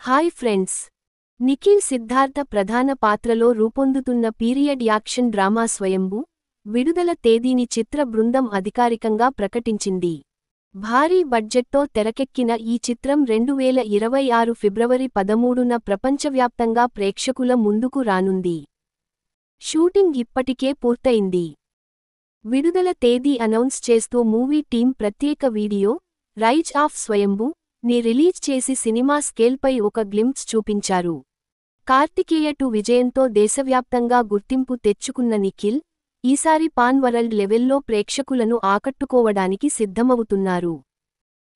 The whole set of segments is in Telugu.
హాయ్ ఫ్రెండ్స్, నిఖిల్ సిద్ధార్థ ప్రధాన పాత్రలో రూపొందుతున్న పీరియడ్ యాక్షన్ డ్రామా స్వయంభూ విడుదల తేదీని చిత్ర బృందం అధికారికంగా ప్రకటించింది. భారీ బడ్జెట్తో తెరకెక్కిన ఈ చిత్రం 2026 ఫిబ్రవరి 13న ప్రపంచవ్యాప్తంగా ప్రేక్షకుల ముందుకు రానుంది. షూటింగ్ ఇప్పటికే పూర్తయింది. విడుదల తేదీ అనౌన్స్ చేస్తూ మూవీ టీం ప్రత్యేక వీడియో రైజ్ ఆఫ్ స్వయంభూ ని రిలీజ్ చేసి సినిమా స్కేల్పై ఒక గ్లింప్స్ చూపించారు. కార్తికేయ 2 విజయంతో దేశవ్యాప్తంగా గుర్తింపు తెచ్చుకున్న నిఖిల్ ఈసారి పాన్ వరల్డ్ లెవెల్లో ప్రేక్షకులను ఆకట్టుకోవడానికి సిద్ధమవుతున్నారు.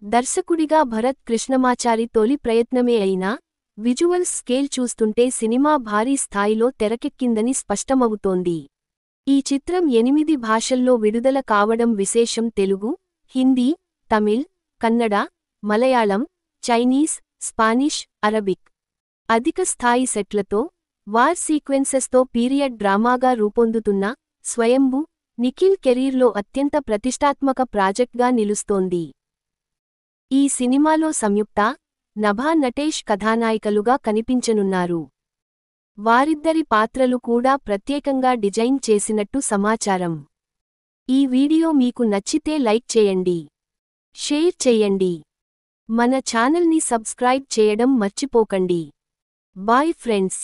దర్శకుడిగా భరత్ కృష్ణమాచారి తొలి ప్రయత్నమే అయినా విజువల్స్ స్కేల్ చూస్తుంటే సినిమా భారీ స్థాయిలో తెరకెక్కిందని స్పష్టమవుతోంది. ఈ చిత్రం 8 భాషల్లో విడుదల కావడం విశేషం. Telugu, Hindi, Tamil, Kannada, Malayalam, Chinese, Spanish, Arabic. అధిక స్థాయి సెట్లతో, వార్ సీక్వెన్సెస్తో పీరియడ్ డ్రామాగా రూపొందుతున్న స్వయంభూ నిఖిల్ కెరీర్లో అత్యంత ప్రతిష్టాత్మక ప్రాజెక్ట్గా నిలుస్తోంది. ఈ సినిమాలో సంయుక్త, నభా నటేష్ కథానాయికలుగా కనిపించనున్నారు. వారిద్దరి పాత్రలు కూడా ప్రత్యేకంగా డిజైన్ చేసినట్టు సమాచారం. ఈ వీడియో మీకు నచ్చితే లైక్ చేయండి, షేర్ చేయండి. మన ఛానల్ని సబ్స్క్రైబ్ చేయడం మర్చిపోకండి. Bye friends.